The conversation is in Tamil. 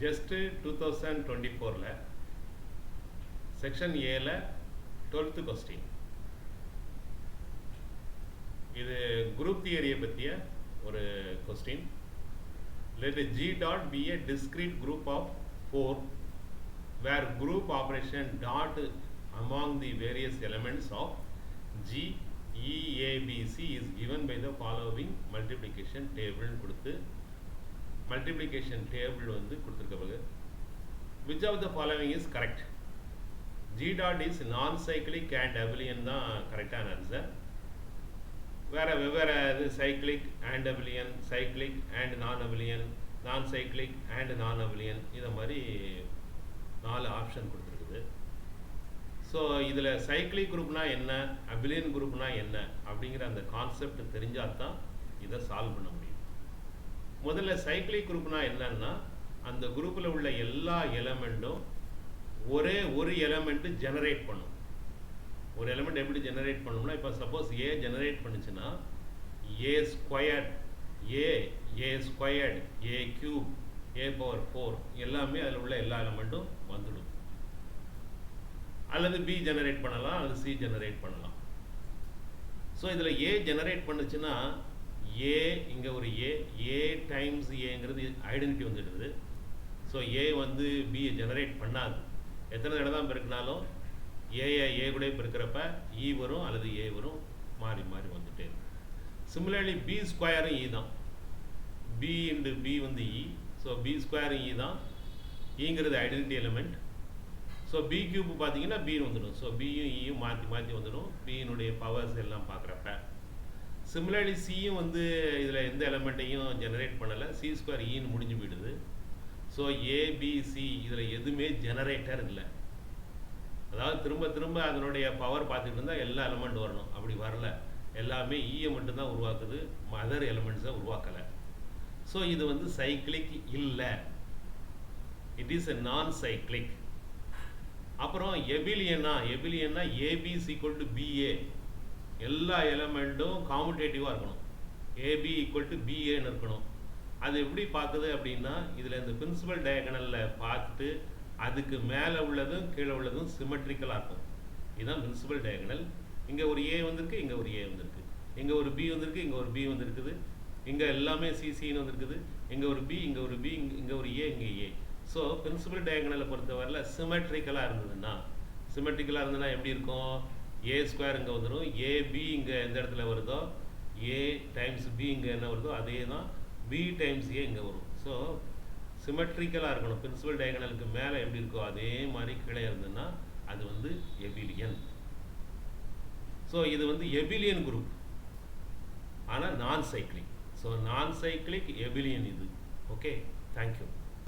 just 2024 section A 12th question. இது group theory பத்திய ஒரு question. Let G dot be a discrete group of 4 where group operation dot among the various elements of G E A B C is given by the following multiplication table கொடுத்து multiplication table வந்து கொடுத்திருக்காங்க. Which of the following is correct? G dot is non-cyclic and abelian தான் கரெக்டான ஆன்சர். வேற cyclic and abelian, cyclic and non-abelian, non-cyclic and non-abelian இத மாதிரி 4 ஆப்ஷன் கொடுத்திருக்குது. ஸோ இதில் சைக்ளிக் குரூப்னா என்ன, அபிலியன் குரூப்னா என்ன அப்படிங்கிற அந்த கான்செப்ட் தெரிஞ்சால் தான் இதை சால்வ் பண்ண முடியும். முதல்ல சைக்ளிக் குரூப்னா என்னன்னா, அந்த குரூப்பில் உள்ள எல்லா எலமெண்ட்டும் ஒரே ஒரு எலமெண்ட்டு ஜெனரேட் பண்ணும். ஒரு எலமெண்ட் எப்படி ஜெனரேட் பண்ணணும்னா, இப்போ சப்போஸ் ஏ ஜெனரேட் பண்ணுச்சுன்னா ஏ squared, A squared, a cube, a power 4 எல்லாமே அதில் உள்ள எல்லா எலமெண்ட்டும் வந்துடும். அல்லது பி ஜெனரேட் பண்ணலாம், அல்லது சி ஜெனரேட் பண்ணலாம். ஸோ இதில் ஏ ஜெனரேட் பண்ணுச்சுன்னா ஏ இங்கே ஒரு ஏ டைம்ஸ் ஏங்கிறது ஐடென்டிட்டி வந்துடுது. ஸோ ஏ வந்து பியை ஜெனரேட் பண்ணாது. எத்தனை தடவை தான் பெருக்கினாலும் ஏ கூட பெருக்கிறப்ப இ வரும் அல்லது ஏ வரும், மாறி மாறி வந்துட்டே இருக்கும். சிமிலர்லி பி ஸ்கொயரும் இ தான். பி இன்டு பி வந்து இ. ஸோ பி ஸ்கொயரும் இ தான். இங்கிறது identity element. So B cube பார்த்தீங்கன்னா பி வந்துடும். ஸோ பியும் இயும் மாற்றி மாற்றி வந்துடும் பியினுடைய பவர்ஸ் எல்லாம் பார்க்குறப்ப. சிமிலர்லி சியும் வந்து இதில் எந்த எலமெண்ட்டையும் ஜெனரேட் பண்ணலை. சி ஸ்கொயர் இன்னு முடிஞ்சு போயிடுது. ஸோ ஏபிசி இதில் எதுவுமே ஜெனரேட்டர் இல்லை. அதாவது திரும்ப திரும்ப அதனுடைய பவர் பார்த்துட்டு இருந்தால் எல்லா எலமெண்ட் வரணும், அப்படி வரல. எல்லாமே ஈயை மட்டும்தான் உருவாக்குது, அதர் எலமெண்ட்ஸை உருவாக்கலை. ஸோ இது வந்து சைக்கிளிக் இல்லை, இட் இஸ் எ நான் சைக்கிளிக். அப்புறம் எபிலியன்னா ஏபி ஈக்குவல் டு பிஏ, எல்லா எலமெண்ட்டும் காமுடேட்டிவாக இருக்கணும். ஏபி ஈக்குவல் டு பிஏன்னு இருக்கணும். அது எப்படி பார்க்குது அப்படின்னா, இதில் இந்த பிரின்சிபல் டயகனலில் பார்த்துட்டு அதுக்கு மேலே உள்ளதும் கீழே உள்ளதும் சிமெட்ரிக்கலாக இருக்கும். இதுதான் பிரின்சிபல் டயகனல். இங்கே ஒரு ஏ வந்திருக்கு, இங்கே ஒரு ஏ வந்திருக்கு, இங்கே ஒரு பி வந்திருக்கு, இங்கே ஒரு பி வந்திருக்குது, இங்கே எல்லாமே சிசின்னு வந்திருக்குது, இங்கே ஒரு பி, இங்கே ஒரு பி, இங்கே ஒரு ஏ, இங்கே ஏ. ஸோ பிரின்சிபல் டயகனலை பொறுத்தவரையில் சிமெட்ரிக்கலாக இருந்ததுன்னா எப்படி இருக்கும்? ஏ ஸ்கொயர் இங்கே வந்துடும், ஏபி இங்கே எந்த இடத்துல வருதோ, ஏ டைம்ஸ் பி இங்கே என்ன வருதோ அதே தான் பி டைம்ஸ் ஏ இங்கே வரும். ஸோ சிமெட்ரிக்கலாக இருக்கணும். பிரின்சிபல் டயகனலுக்கு மேலே எப்படி இருக்கோ அதே மாதிரி கீழே இருந்ததுன்னா அது வந்து எபிலியன். ஸோ இது வந்து எபிலியன் குரூப், ஆனால் நான் சைக்ளிக். ஸோ நான் சைக்ளிக் எபிலியன் இது. Okay, thank you.